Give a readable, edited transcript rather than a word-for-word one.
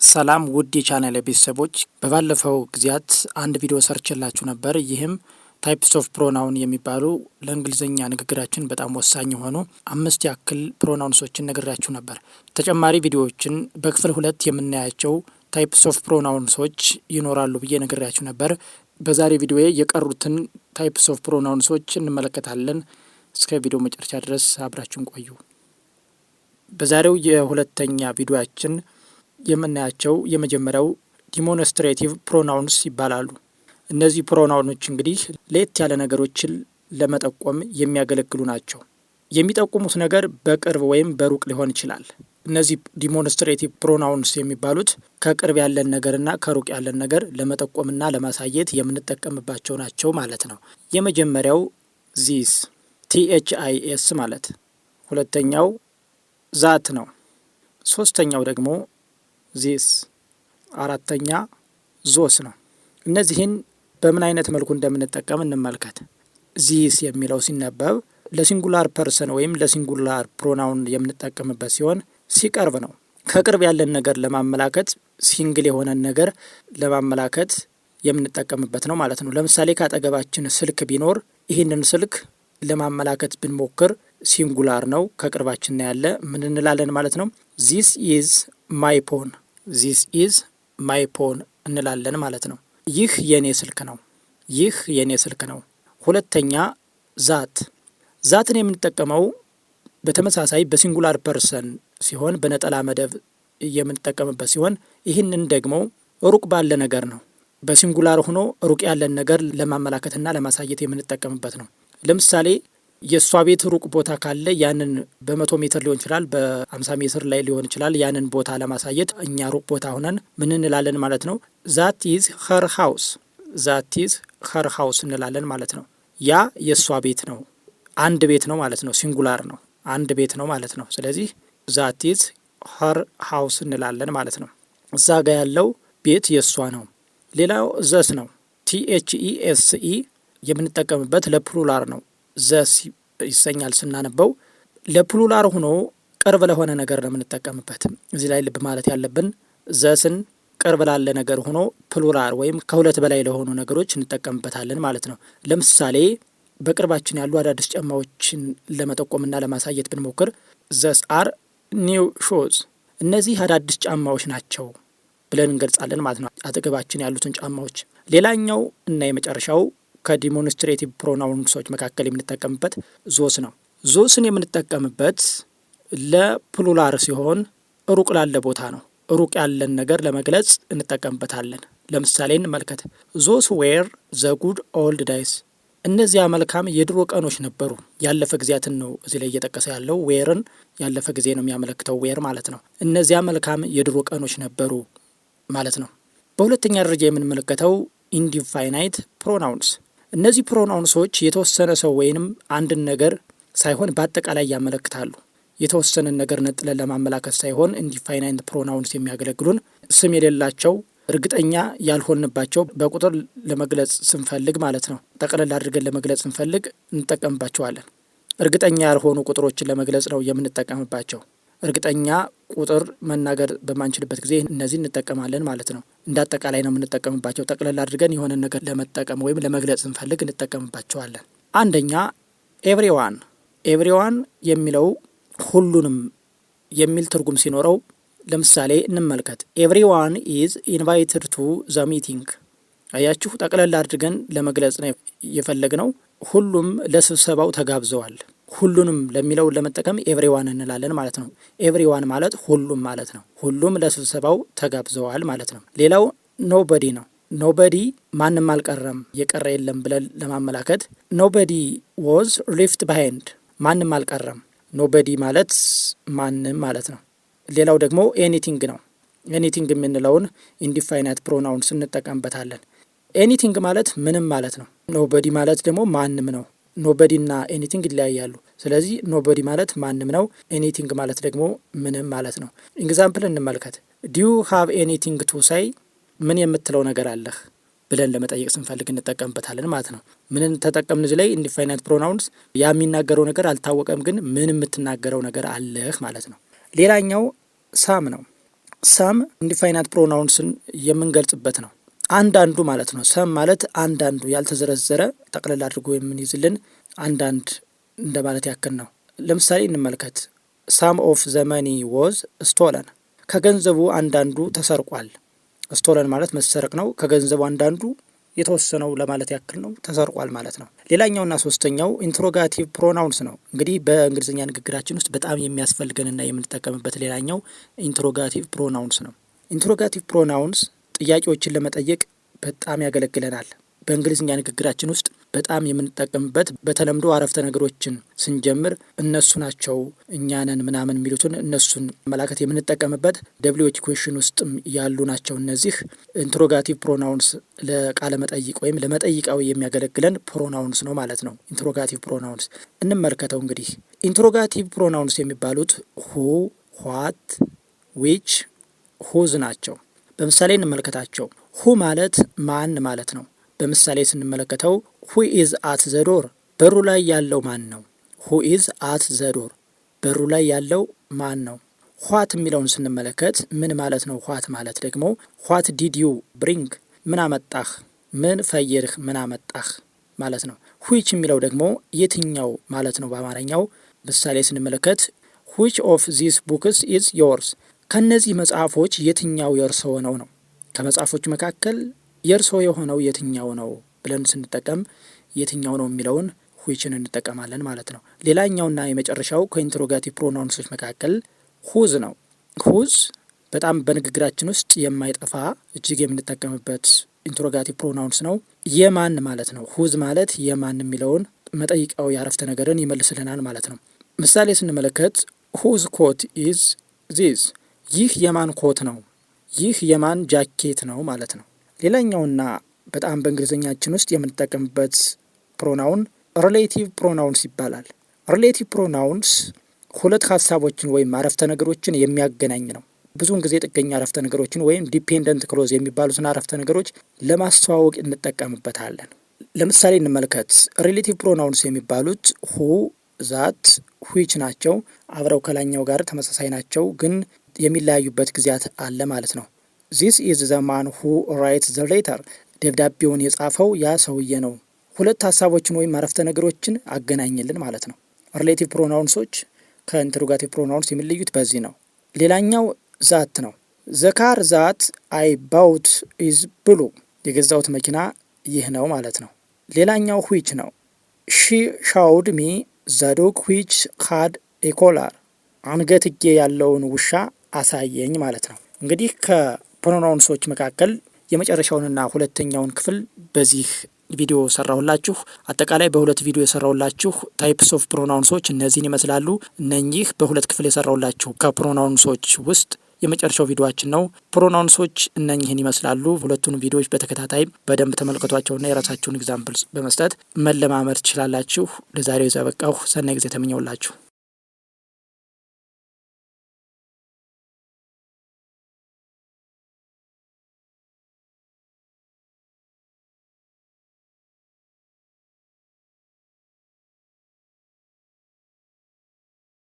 ሰላም ውድ የቻናል ቤተሰቦች፣ በባለፈው ጊዜያት አንድ ቪዲዮ ሰርችላችሁ ነበር። ይህም ታይፕስ ኦፍ ፕሮናውን የሚባሉ ለእንግሊዝኛ ንግግራችን በጣም ወሳኝ የሆኑ 5 ያክል ፕሮናውንሶችን ነግራችሁ ነበር። ተጨማሪ ቪዲዮዎችን በክፍል 2 የምናያቸው ታይፕስ ኦፍ ፕሮናውንሶች ይኖራሉ ብዬ ነግራችሁ ነበር። በዛሬ ቪዲዮ የቀሩትን ታይፕስ ኦፍ ፕሮናውንሶች እንመለከታለን። እስከ ቪዲዮ መጨረሻ ድረስ አብራችሁን ቆዩ። በዛሬው የሁለተኛ ቪዲዮአችን የምናያቸው የመጀመሪያው ዲሞንስትሬቲቭ ፕሮናውንስ ይባላሉ። እነዚህ ፕሮናውኖች እንግዲህ ለየት ያለ ነገሮችን ለመጠቆም የሚያገለግሉ ናቸው። የሚጠቁሙት ነገር በቅርብ ወይም በሩቅ ሊሆን ይችላል። እነዚህ ዲሞንስትሬቲቭ ፕሮናውንስ የሚባሉት ከቅርብ ያለን ነገርና ከሩቅ ያለን ነገር ለመጠቆምና ለማሳየት የምንጠቀምባቸው ናቸው ማለት ነው። የመጀመሪያው ዚስ THIS ማለት፣ ሁለተኛው ዛት ነው። ሶስተኛው ደግሞ ዚስ፣ አራተኛ ዞስ ነው። እነዚህን በምን አይነት መልኩ እንደምንጠቀም እንመልከት። ዚስ የሚለው ሲነበብ ለሲንጉላር ፐርሰን ወይም ለሲንጉላር ፕሮናውን የምንጠቀምበት ሲሆን ሲቀርብ ነው። ከቅርብ ያለን ነገር ለማመላከት፣ ሲንግል የሆነን ነገር ለማመላከት የምንጠቀምበት ነው ማለት ነው። ለምሳሌ ከአጠገባችን ስልክ ቢኖር ይህንን ስልክ ለማመላከት ብንሞክር ሲንጉላር ነው፣ ከቅርባችን ያለ ምን እንላለን ማለት ነው? ዚስ ኢዝ ማይ ፎን፣ ዚስ ኢዝ ማይ ፎን እንላለን ማለት ነው። ይህ የኔ ስልክ ነው፣ ይህ የኔ ስልክ ነው። ሁለተኛ ዛት፣ ዛትን የምንጠቀመው በተመሳሳይ በሲንጉላር ፐርሰን ሲሆን በነጠላ መደብ የምንጠቀምበት ሲሆን ይህንን ደግሞ ሩቅ ባለ ነገር ነው። በሲንጉላር ሆኖ ሩቅ ያለን ነገር ለማመላከትና ለማሳየት የምንጠቀምበት ነው። ለምሳሌ የእሷ ቤት ሩቅ ቦታ ካለ ያንን በ100 ሜትር ሊሆን ይችላል፣ በ50 ሜትር ላይ ሊሆን ይችላል። ያንን ቦታ ለማሳየት እኛ ሩቅ ቦታ ሆነን ምን እንላለን ማለት ነው? ዛት ኢዝ ኸር ሃውስ፣ ዛት ኢዝ ኸር ሃውስ እንላለን ማለት ነው። ያ የእሷ ቤት ነው፣ አንድ ቤት ነው ማለት ነው። ሲንጉላር ነው፣ አንድ ቤት ነው ማለት ነው። ስለዚህ ዛት ኢዝ ኸር ሃውስ እንላለን ማለት ነው። እዛ ጋ ያለው ቤት የእሷ ነው። ሌላው ዘስ ነው። THESE የምንጠቀምበት ለፕሉራር ነው። ዘስ ይሰኛል ስናነበው። ለፕሉራር ሆኖ ቅርብ ለሆነ ነገር ነው የምንጠቀምበት። እዚህ ላይ ልብ ማለት ያለብን ዘስን ቅርብ ላለ ነገር ሆኖ ፕሉራር ወይም ከሁለት በላይ ለሆኑ ነገሮች እንጠቀምበታለን ማለት ነው። ለምሳሌ በቅርባችን ያሉ አዳዲስ ጫማዎችን ለመጠቆምና ለማሳየት ብንሞክር ዘስ አር ኒው ሾዝ፣ እነዚህ አዳዲስ ጫማዎች ናቸው ብለን እንገልጻለን ማለት ነው፣ አጠገባችን ያሉትን ጫማዎች። ሌላኛው እና የመጨረሻው ከዲሞንስትሬቲቭ ፕሮናውንሶች መካከል የምንጠቀምበት ዞስ ነው። ዞስን የምንጠቀምበት ለፕሉራር ሲሆን ሩቅ ላለ ቦታ ነው። ሩቅ ያለን ነገር ለመግለጽ እንጠቀምበታለን። ለምሳሌ እንመልከት። ዞስ ዌር ዘ ጉድ ኦልድ ዳይስ፣ እነዚያ መልካም የድሮ ቀኖች ነበሩ። ያለፈ ጊዜያትን ነው እዚህ ላይ እየጠቀሰ ያለው። ዌርን ያለፈ ጊዜ ነው የሚያመለክተው፣ ዌር ማለት ነው። እነዚያ መልካም የድሮ ቀኖች ነበሩ ማለት ነው። በሁለተኛ ደረጃ የምንመለከተው ኢንዲፋይናይት ፕሮናውንስ። እነዚህ ፕሮናውንሶች የተወሰነ ሰው ወይንም አንድን ነገር ሳይሆን በአጠቃላይ ያመለክታሉ። የተወሰነን ነገር ነጥለን ለማመላከት ሳይሆን ኢንዲፋይናይት ፕሮናውንስ የሚያገለግሉን ስም የሌላቸው እርግጠኛ ያልሆንባቸው በቁጥር ለመግለጽ ስንፈልግ ማለት ነው። ጠቅለል አድርገን ለመግለጽ ስንፈልግ እንጠቀምባቸዋለን። እርግጠኛ ያልሆኑ ቁጥሮችን ለመግለጽ ነው የምንጠቀምባቸው። እርግጠኛ ቁጥር መናገር በማንችልበት ጊዜ እነዚህ እንጠቀማለን ማለት ነው። እንደ አጠቃላይ ነው የምንጠቀምባቸው። ጠቅለል አድርገን የሆነ ነገር ለመጠቀም ወይም ለመግለጽ ስንፈልግ እንጠቀምባቸዋለን። አንደኛ ኤቭሪዋን። ኤቭሪዋን የሚለው ሁሉንም የሚል ትርጉም ሲኖረው ለምሳሌ እንመልከት። ኤቭሪዋን ኢዝ ኢንቫይትድ ቱ ዘ ሚቲንግ። አያችሁ፣ ጠቅለል አድርገን ለመግለጽ ነው የፈለግነው። ሁሉም ለስብሰባው ተጋብዘዋል። ሁሉንም ለሚለው ለመጠቀም ኤቭሪዋን እንላለን ማለት ነው። ኤቭሪዋን ማለት ሁሉም ማለት ነው። ሁሉም ለስብሰባው ተጋብዘዋል ማለት ነው። ሌላው ኖበዲ ነው። ኖበዲ ማንም አልቀረም፣ የቀረ የለም ብለን ለማመላከት ኖበዲ ዎዝ ሊፍት ባይንድ፣ ማንም አልቀረም። ኖበዲ ማለት ማንም ማለት ነው። ሌላው ደግሞ ኤኒቲንግ ነው። ኤኒቲንግ የምንለውን ኢንዲፋይናይት ፕሮናውንስ እንጠቀምበታለን። ኤኒቲንግ ማለት ምንም ማለት ነው። ኖበዲ ማለት ደግሞ ማንም ነው። ኖበዲ እና ኤኒቲንግ ይለያያሉ። ስለዚህ ኖበዲ ማለት ማንም ነው፣ ኤኒቲንግ ማለት ደግሞ ምንም ማለት ነው። ኤግዛምፕል እንመልከት። ዲዩ ሃቭ ኤኒቲንግ ቱ ሳይ፣ ምን የምትለው ነገር አለህ ብለን ለመጠየቅ ስንፈልግ እንጠቀምበታለን ማለት ነው። ምንን ተጠቀምን እዚህ ላይ? ኢንዲፋይናይት ፕሮናውንስ። ያ የሚናገረው ነገር አልታወቀም፣ ግን ምን የምትናገረው ነገር አለህ ማለት ነው። ሌላኛው ሳም ነው። ሰም ኢንዲፋይናይት ፕሮናውንስን የምንገልጽበት ነው። አንዳንዱ ማለት ነው። ሰም ማለት አንዳንዱ ያልተዘረዘረ ጠቅለል አድርጎ የምንይዝልን አንዳንድ እንደማለት ያክል ነው። ለምሳሌ እንመልከት። ሳም ኦፍ ዘ መኒ ወዝ ስቶለን፣ ከገንዘቡ አንዳንዱ ተሰርቋል። ስቶለን ማለት መሰረቅ ነው። ከገንዘቡ አንዳንዱ የተወሰነው ለማለት ያክል ነው፣ ተሰርቋል ማለት ነው። ሌላኛውና ሶስተኛው ኢንትሮጋቲቭ ፕሮናውንስ ነው። እንግዲህ በእንግሊዝኛ ንግግራችን ውስጥ በጣም የሚያስፈልገንና የምንጠቀምበት ሌላኛው ኢንትሮጋቲቭ ፕሮናውንስ ነው። ኢንትሮጋቲቭ ፕሮናውንስ ጥያቄዎችን ለመጠየቅ በጣም ያገለግለናል። በእንግሊዝኛ ንግግራችን ውስጥ በጣም የምንጠቀምበት በተለምዶ አረፍተ ነገሮችን ስንጀምር እነሱ ናቸው፣ እኛንን ምናምን የሚሉትን እነሱን መላከት የምንጠቀምበት ደብሊዎች ኩዌሽን ውስጥም ያሉ ናቸው። እነዚህ ኢንትሮጋቲቭ ፕሮናውንስ ለቃለ መጠይቅ ወይም ለመጠይቃዊ የሚያገለግለን ፕሮናውንስ ነው ማለት ነው። ኢንትሮጋቲቭ ፕሮናውንስ እንመልከተው። እንግዲህ ኢንትሮጋቲቭ ፕሮናውንስ የሚባሉት ሁ፣ ዋት፣ ዊች፣ ሁዝ ናቸው። በምሳሌ እንመልከታቸው። ሁ ማለት ማን ማለት ነው። በምሳሌ ስንመለከተው ሁ ኢዝ አት ዘ ዶር፣ በሩ ላይ ያለው ማን ነው? ሁ ኢዝ አት ዘ ዶር፣ በሩ ላይ ያለው ማን ነው? ዋት የሚለውን ስንመለከት ምን ማለት ነው? ዋት ማለት ደግሞ ዋት ዲድ ዩ ብሪንግ፣ ምን አመጣህ፣ ምን ፈየድህ፣ ምን አመጣህ ማለት ነው። ዊች የሚለው ደግሞ የትኛው ማለት ነው በአማርኛው። ምሳሌ ስንመለከት ዊች ኦፍ ዚስ ቡክስ ኢዝ ዮርስ፣ ከነዚህ መጽሐፎች የትኛው የእርስዎ ነው ነው። ከመጽሐፎች መካከል የእርስዎ የሆነው የትኛው ነው ብለን ስንጠቀም የትኛው ነው የሚለውን ዊችን እንጠቀማለን ማለት ነው። ሌላኛውና የመጨረሻው ከኢንትሮጋቲቭ ፕሮናውንሶች መካከል ሁዝ ነው። ሁዝ በጣም በንግግራችን ውስጥ የማይጠፋ እጅግ የምንጠቀምበት ኢንትሮጋቲቭ ፕሮናውንስ ነው። የማን ማለት ነው። ሁዝ ማለት የማን የሚለውን መጠይቃዊ አረፍተ ነገርን ይመልስልናል ማለት ነው። ምሳሌ ስንመለከት ሁዝ ኮት ኢዝ ዚስ፣ ይህ የማን ኮት ነው፣ ይህ የማን ጃኬት ነው ማለት ነው። ሌላኛውና በጣም በእንግሊዝኛችን ውስጥ የምንጠቀምበት ፕሮናውን ሪሌቲቭ ፕሮናውንስ ይባላል። ሪሌቲቭ ፕሮናውንስ ሁለት ሀሳቦችን ወይም አረፍተ ነገሮችን የሚያገናኝ ነው። ብዙውን ጊዜ ጥገኛ አረፍተ ነገሮችን ወይም ዲፔንደንት ክሎዝ የሚባሉትን አረፍተ ነገሮች ለማስተዋወቅ እንጠቀምበታለን። ለምሳሌ እንመልከት። ሪሌቲቭ ፕሮናውንስ የሚባሉት ሁ፣ ዛት፣ ዊች ናቸው። አብረው ከላኛው ጋር ተመሳሳይ ናቸው፣ ግን የሚለያዩበት ጊዜያት አለ ማለት ነው። ዚስ ኢዝ ዘ ማን ሁ ራይት ዘ ሌተር፣ ደብዳቤውን የጻፈው ያ ሰውዬ ነው። ሁለት ሀሳቦችን ወይም አረፍተ ነገሮችን አገናኝልን ማለት ነው። ሪሌቲቭ ፕሮናውንሶች ከኢንትሮጋቲቭ ፕሮናውንስ የሚለዩት በዚህ ነው። ሌላኛው ዛት ነው። ዘ ካር ዛት አይ ባውት ኢዝ ብሉ፣ የገዛውት መኪና ይህ ነው ማለት ነው። ሌላኛው ዊች ነው። ሺ ሻውድ ሚ ዘ ዶግ ዊች ሃድ ኤ ኮላር፣ አንገትጌ ያለውን ውሻ አሳየኝ ማለት ነው። እንግዲህ ከፕሮናውንሶች መካከል የመጨረሻውንና ሁለተኛውን ክፍል በዚህ ቪዲዮ ሰራሁላችሁ። አጠቃላይ በሁለት ቪዲዮ የሰራሁላችሁ ታይፕስ ኦፍ ፕሮናውንሶች እነዚህን ይመስላሉ። እነኚህ በሁለት ክፍል የሰራሁላችሁ ከፕሮናውንሶች ውስጥ የመጨረሻው ቪዲዮአችን ነው። ፕሮናውንሶች እነኚህን ይመስላሉ። ሁለቱን ቪዲዮዎች በተከታታይ በደንብ ተመልከቷቸውና የራሳችሁን ኤግዛምፕልስ በመስጠት መለማመድ ትችላላችሁ። ለዛሬው ይዘበቃሁ። ሰናይ ጊዜ ተመኘውላችሁ።